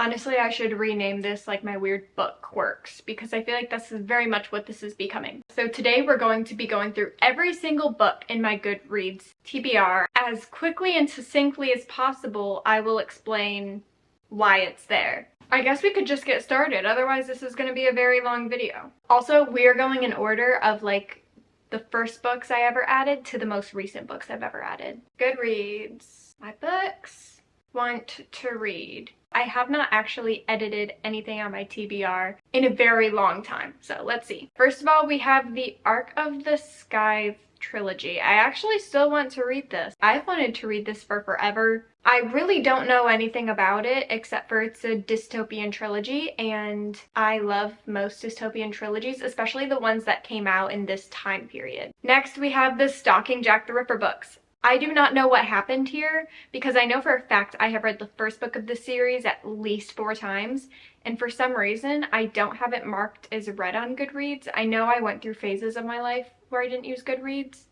Honestly, I should rename this like my weird book works, because I feel like this is very much what this is becoming. So today we're going to be going through every single book in my Goodreads TBR. As quickly and succinctly as possible, I will explain why it's there. I guess we could just get started, otherwise this is going to be a very long video. Also, we're going in order of like the first books I ever added to the most recent books I've ever added. Goodreads. My books want to read. I have not actually edited anything on my TBR in a very long time, so let's see. First of all, we have the Arc of the Sky trilogy. I actually still want to read this. I've wanted to read this for forever. I really don't know anything about it except for it's a dystopian trilogy, and I love most dystopian trilogies, especially the ones that came out in this time period. Next, we have the Stalking Jack the Ripper books. I do not know what happened here, because I know for a fact I have read the first book of the series at least 4 times, and for some reason I don't have it marked as read on Goodreads. I know I went through phases of my life where I didn't use Goodreads,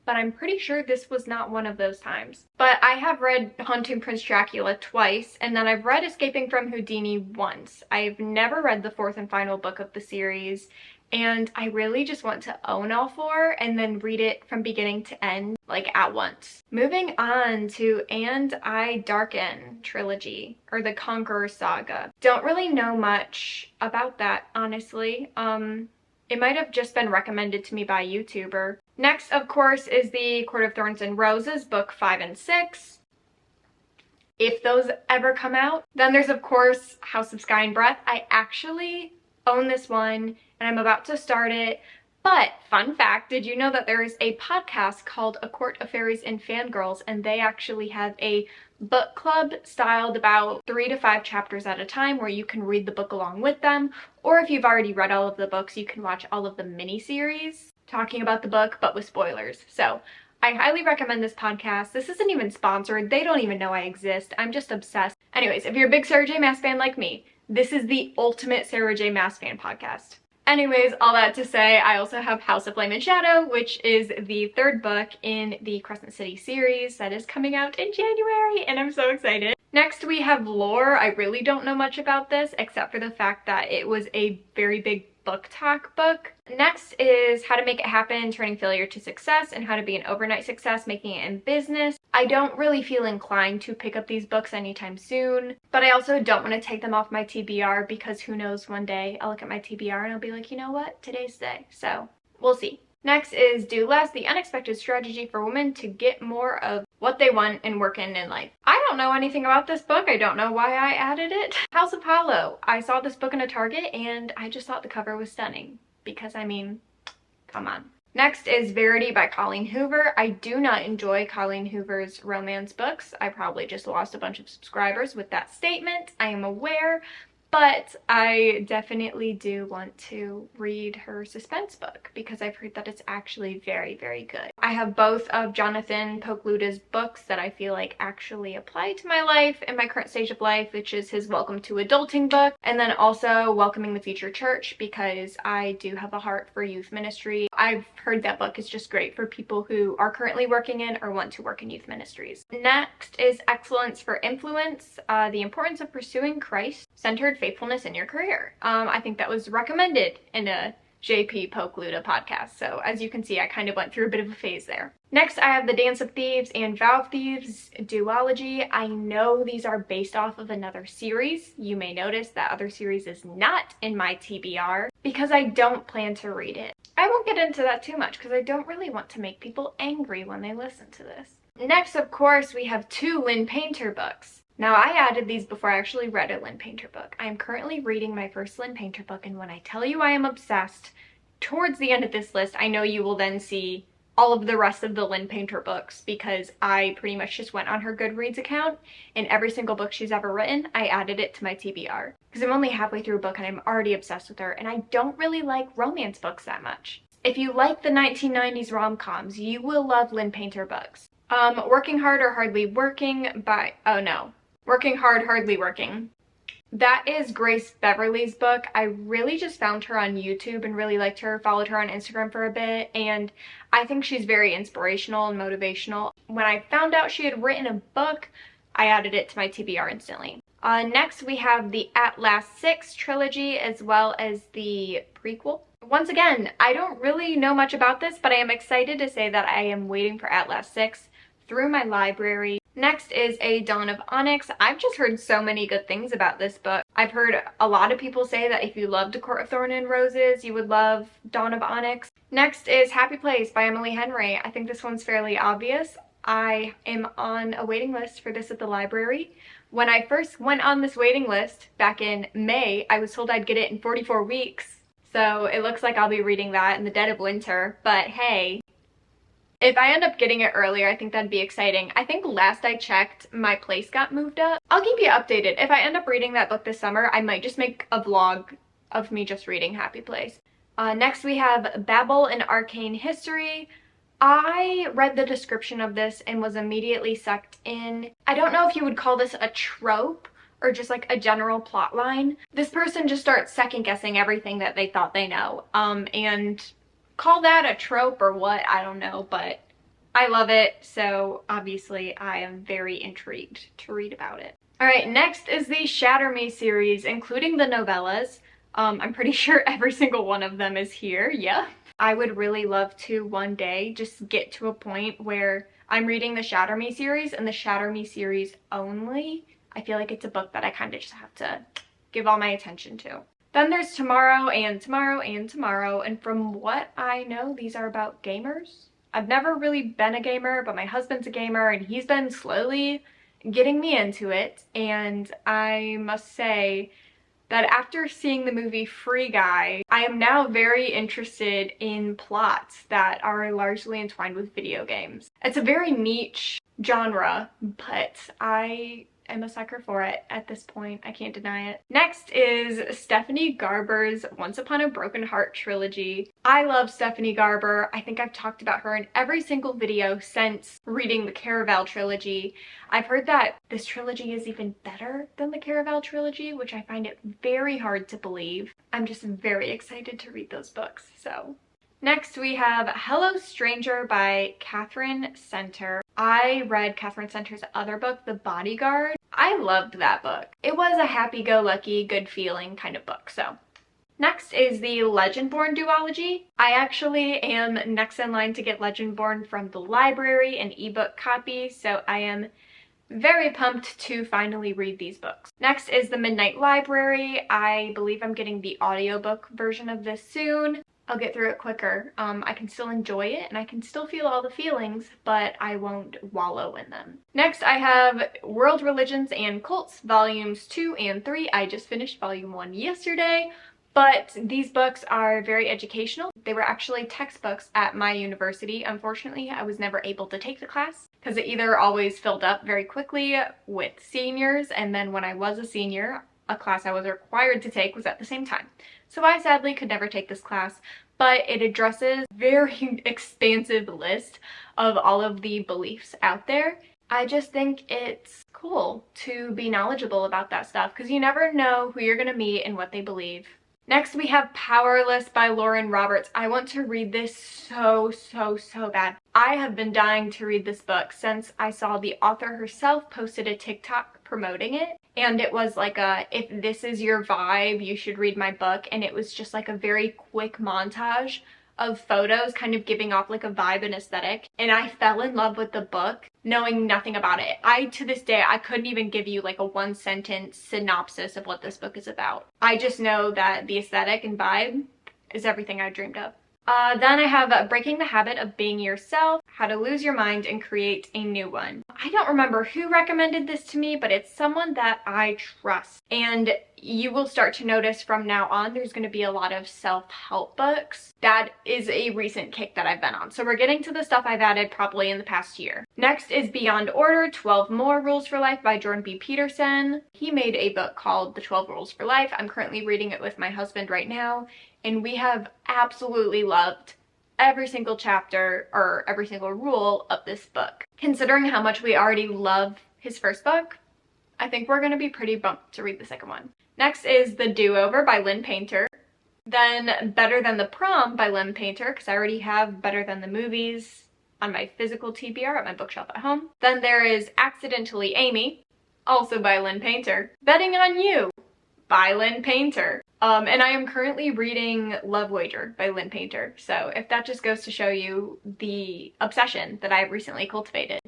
but I'm pretty sure this was not one of those times. But I have read Haunting Prince Dracula twice, and then I've read Escaping from Houdini once. I've never read the 4th and final book of the series, and I really just want to own all 4 and then read it from beginning to end, like at once. Moving on to And I Darken trilogy, or the Conqueror Saga. Don't really know much about that, honestly. It might have just been recommended to me by a YouTuber. Next, of course, is the Court of Thorns and Roses, book 5 and 6. If those ever come out. Then there's, of course, House of Sky and Breath. I actually own this one, and I'm about to start it. But, fun fact, did you know that there is a podcast called A Court of Fairies and Fangirls, and they actually have a book club styled about 3 to 5 chapters at a time where you can read the book along with them, or if you've already read all of the books, you can watch all of the mini-series talking about the book, but with spoilers. So, I highly recommend this podcast. This isn't even sponsored. They don't even know I exist. I'm just obsessed. Anyways, if you're a big Sarah J. Maas fan like me, this is the ultimate Sarah J. Maas fan podcast. Anyways, all that to say, I also have House of Flame and Shadow, which is the 3rd book in the Crescent City series that is coming out in January, and I'm so excited. Next, we have Lore. I really don't know much about this, except for the fact that it was a very big book talk book. Next is How to Make It Happen, Turning Failure to Success, and How to Be an Overnight Success, Making It in Business. I don't really feel inclined to pick up these books anytime soon, but I also don't want to take them off my TBR, because who knows, one day I'll look at my TBR and I'll be like, you know what, today's the day. So we'll see. Next is Do Less, The Unexpected Strategy for Women to Get More of What They Want and Work in Life. I don't know anything about this book. I don't know why I added it. House of Hollow. I saw this book in a Target and I just thought the cover was stunning, because I mean, come on. Next is Verity by Colleen Hoover. I do not enjoy Colleen Hoover's romance books. I probably just lost a bunch of subscribers with that statement. I am aware. But I definitely do want to read her suspense book, because I've heard that it's actually very, very good. I have both of Jonathan Pokluta's books that I feel like actually apply to my life and my current stage of life, which is his Welcome to Adulting book, and then also Welcoming the Future Church, because I do have a heart for youth ministry. I've heard that book is just great for people who are currently working in or want to work in youth ministries. Next is Excellence for Influence, The Importance of Pursuing Christ-Centered Faithfulness in Your Career. I think that was recommended in a JP Pokluta podcast, so as you can see, I kind of went through a bit of a phase there. Next, I have The Dance of Thieves and Vow of Thieves duology. I know these are based off of another series. You may notice that other series is not in my TBR, because I don't plan to read it. I won't get into that too much, because I don't really want to make people angry when they listen to this. Next, of course, we have 2 Lynn Painter books. Now, I added these before I actually read a Lynn Painter book. I am currently reading my first Lynn Painter book, and when I tell you I am obsessed, towards the end of this list, I know you will then see all of the rest of the Lynn Painter books, because I pretty much just went on her Goodreads account, and every single book she's ever written, I added it to my TBR. Because I'm only halfway through a book and I'm already obsessed with her, and I don't really like romance books that much. If you like the 1990s rom-coms, you will love Lynn Painter books. Working Hard or Hardly Working by, Working Hard, Hardly Working. That is Grace Beverly's book. I really just found her on YouTube and really liked her, followed her on Instagram for a bit, and I think she's very inspirational and motivational. When I found out she had written a book, I added it to my TBR instantly. Next, we have the At Last 6 trilogy as well as the prequel. Once again, I don't really know much about this, but I am excited to say that I am waiting for At Last 6 through my library. Next is A Dawn of Onyx. I've just heard so many good things about this book. I've heard a lot of people say that if you loved A Court of Thorn and Roses, you would love Dawn of Onyx. Next is Happy Place by Emily Henry. I think this one's fairly obvious. I am on a waiting list for this at the library. When I first went on this waiting list back in May, I was told I'd get it in 44 weeks. So it looks like I'll be reading that in the dead of winter, but hey. If I end up getting it earlier, I think that'd be exciting. I think last I checked, my place got moved up. I'll keep you updated. If I end up reading that book this summer, I might just make a vlog of me just reading Happy Place. Next we have Babel, an Arcane History. I read the description of this and was immediately sucked in. I don't know if you would call this a trope or just like a general plot line. This person just starts second guessing everything that they thought they know. And call that a trope or what, I don't know, but I love it, so obviously I am very intrigued to read about it. Alright, next is the Shatter Me series, including the novellas. I'm pretty sure every single one of them is here, yeah. I would really love to one day just get to a point where I'm reading the Shatter Me series and the Shatter Me series only. I feel like it's a book that I kind of just have to give all my attention to. Then there's Tomorrow and Tomorrow and Tomorrow, and from what I know, these are about gamers. I've never really been a gamer, but my husband's a gamer and he's been slowly getting me into it, and I must say that after seeing the movie Free Guy, I am now very interested in plots that are largely entwined with video games. It's a very niche genre, but I am a sucker for it at this point. I can't deny it. Next is Stephanie Garber's Once Upon a Broken Heart trilogy. I love Stephanie Garber. I think I've talked about her in every single video since reading the Caraval trilogy. I've heard that this trilogy is even better than the Caraval trilogy, which I find it very hard to believe. I'm just very excited to read those books, so. Next we have Hello Stranger by Catherine Center. I read Catherine Center's other book, The Bodyguard. I loved that book. It was a happy-go-lucky, good feeling kind of book, so. Next is the Legendborn duology. I actually am next in line to get Legendborn from the library, an ebook copy, so I am very pumped to finally read these books. Next is The Midnight Library. I believe I'm getting the audiobook version of this soon. I'll get through it quicker. I can still enjoy it and I can still feel all the feelings, but I won't wallow in them. Next I have World Religions and Cults volumes 2 and 3. I just finished volume 1 yesterday, but these books are very educational. They were actually textbooks at my university. Unfortunately, I was never able to take the class because it either always filled up very quickly with seniors, and then when I was a senior, a class I was required to take was at the same time. So I sadly could never take this class, but it addresses a very expansive list of all of the beliefs out there. I just think it's cool to be knowledgeable about that stuff because you never know who you're gonna meet and what they believe. Next we have Powerless by Lauren Roberts. I want to read this so bad. I have been dying to read this book since I saw the author herself posted a TikTok promoting it. And it was like a, if this is your vibe, you should read my book. And it was just like a very quick montage of photos kind of giving off like a vibe and aesthetic. And I fell in love with the book knowing nothing about it. To this day, I couldn't even give you like a 1-sentence synopsis of what this book is about. I just know that the aesthetic and vibe is everything I dreamed of. Then I have Breaking the Habit of Being Yourself, How to Lose Your Mind and Create a New One. I don't remember who recommended this to me, but it's someone that I trust. And you will start to notice from now on there's going to be a lot of self-help books. That is a recent kick that I've been on. So we're getting to the stuff I've added probably in the past year. Next is Beyond Order, 12 More Rules for Life by Jordan B. Peterson. He made a book called The 12 Rules for Life. I'm currently reading it with my husband right now. And we have absolutely loved every single chapter or every single rule of this book. Considering how much we already love his first book, I think we're going to be pretty pumped to read the second one. Next is The Do-Over by Lynn Painter. Then Better Than the Prom by Lynn Painter, because I already have Better Than the Movies on my physical TBR at my bookshelf at home. Then there is Accidentally Amy also by Lynn Painter. Betting on You by Lynn Painter. And I am currently reading Love Wager by Lynn Painter. So if that just goes to show you the obsession that I've recently cultivated.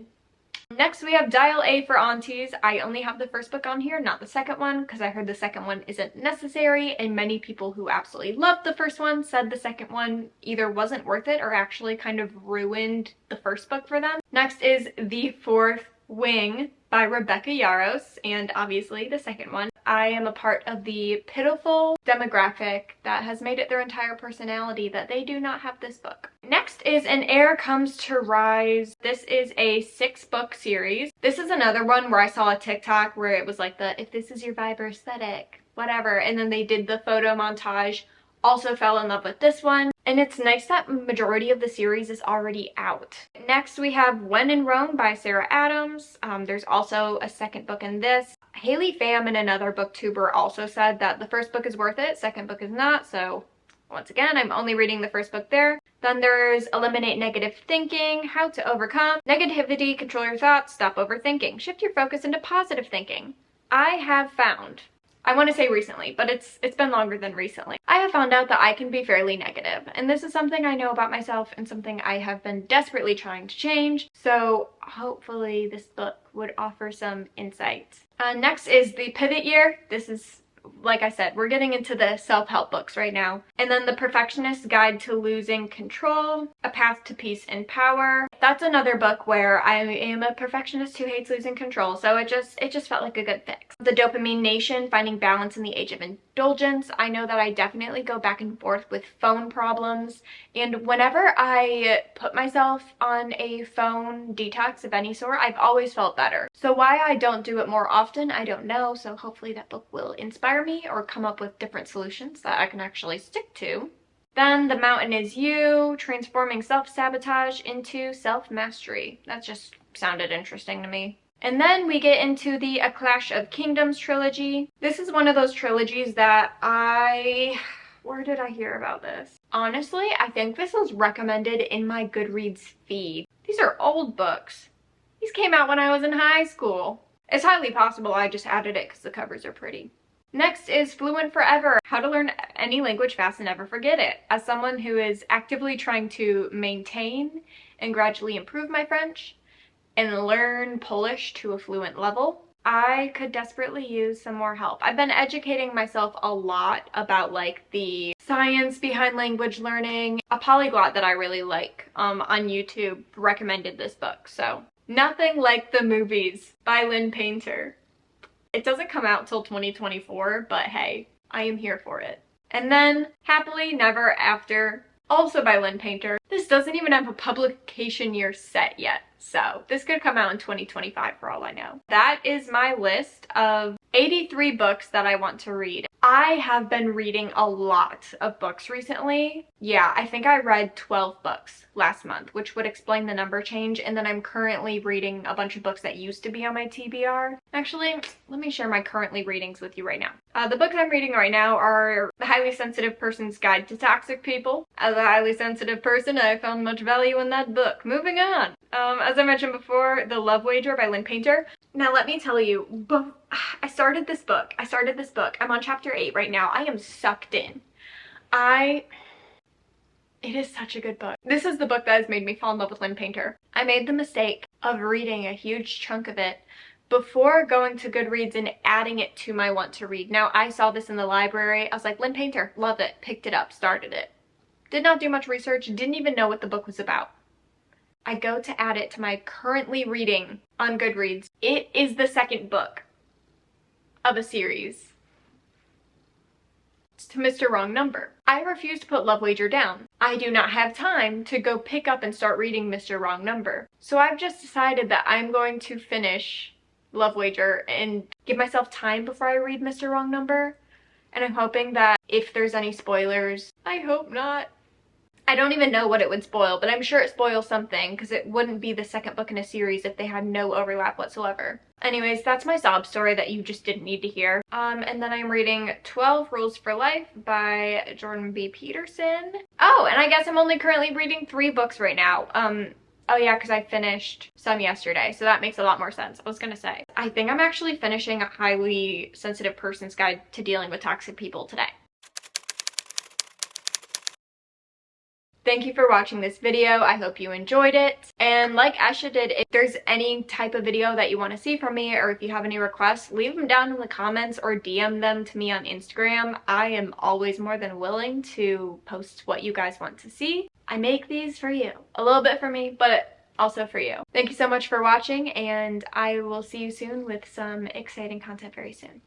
Next we have Dial A for Aunties. I only have the first book on here, not the second one, because I heard the second one isn't necessary, and many people who absolutely loved the first one said the second one either wasn't worth it or actually kind of ruined the first book for them. Next is The Fourth Wing by Rebecca Yarros, and obviously the second one. I am a part of the pitiful demographic that has made it their entire personality that they do not have this book. Next is An Heir Comes to Rise. This is a 6-book series. This is another one where I saw a TikTok where it was like the if this is your vibe or aesthetic, whatever, and then they did the photo montage. Also fell in love with this one, and it's nice that majority of the series is already out. Next we have When in Rome by Sarah Adams. There's also a second book in this. Haley Pham and another booktuber also said that the first book is worth it, second book is not, so once again, I'm only reading the first book there. Then there's Eliminate Negative Thinking, How to Overcome Negativity, Control Your Thoughts, Stop Overthinking, Shift Your Focus into Positive Thinking. I have found, I want to say recently, but it's been longer than recently, I have found out that I can be fairly negative, and this is something I know about myself and something I have been desperately trying to change, so hopefully this book would offer some insight. Next is The Pivot Year. This is, like I said, we're getting into the self-help books right now. And then The Perfectionist's Guide to Losing Control, A Path to Peace and Power. That's another book where I am a perfectionist who hates losing control, so it just felt like a good fix. The Dopamine Nation, Finding Balance in the Age of Indulgence. I know that I definitely go back and forth with phone problems, and whenever I put myself on a phone detox of any sort, I've always felt better. So why I don't do it more often, I don't know, so hopefully that book will inspire me or come up with different solutions that I can actually stick to. Then The Mountain Is You, Transforming Self-Sabotage into Self-Mastery. That just sounded interesting to me. And then we get into the A Clash of Kingdoms trilogy. This is one of those trilogies that where did I hear about this? Honestly, I think this was recommended in my Goodreads feed. These are old books. These came out when I was in high school. It's highly possible I just added it because the covers are pretty. Next is Fluent Forever, How to Learn Any Language Fast and Never Forget It. As someone who is actively trying to maintain and gradually improve my French and learn Polish to a fluent level, I could desperately use some more help. I've been educating myself a lot about like the science behind language learning. A polyglot that I really like on YouTube recommended this book, so Nothing Like the Movies by Lynn Painter. It doesn't come out till 2024, but hey, I am here for it. And then Happily Never After, also by Lynn Painter. This doesn't even have a publication year set yet, so this could come out in 2025 for all I know. That is my list of 83 books that I want to read. I have been reading a lot of books recently. Yeah, I think I read 12 books last month, which would explain the number change, and then I'm currently reading a bunch of books that used to be on my TBR. Actually, let me share my currently readings with you right now. The books I'm reading right now are The Highly Sensitive Person's Guide to Toxic People. As a highly sensitive person, I found much value in that book. Moving on. As I mentioned before, The Love Wager by Lynn Painter. Now let me tell you, I started this book. I'm on chapter 8 right now. I am sucked in. It is such a good book. This is the book that has made me fall in love with Lynn Painter. I made the mistake of reading a huge chunk of it before going to Goodreads and adding it to my want to read. Now, I saw this in the library. I was like, Lynn Painter, love it. Picked it up, started it. Did not do much research, didn't even know what the book was about. I go to add it to my currently reading on Goodreads. It is the second book of a series. It's to Mr. Wrong Number. I refuse to put Love Wager down. I do not have time to go pick up and start reading Mr. Wrong Number. So I've just decided that I'm going to finish Love Wager and give myself time before I read Mr. Wrong Number. And I'm hoping that if there's any spoilers, I hope not. I don't even know what it would spoil, but I'm sure it spoils something because it wouldn't be the second book in a series if they had no overlap whatsoever. Anyways, that's my sob story that you just didn't need to hear. And then I'm reading 12 Rules for Life by Jordan B. Peterson. Oh, and I guess I'm only currently reading 3 books right now. Oh yeah, because I finished some yesterday, so that makes a lot more sense. I was gonna say, I think I'm actually finishing a highly sensitive person's guide to dealing with toxic people today. Thank you for watching this video. I hope you enjoyed it. And like Asha did, if there's any type of video that you want to see from me, or if you have any requests, leave them down in the comments or DM them to me on Instagram. I am always more than willing to post what you guys want to see. I make these for you. A little bit for me, but also for you. Thank you so much for watching, and I will see you soon with some exciting content very soon.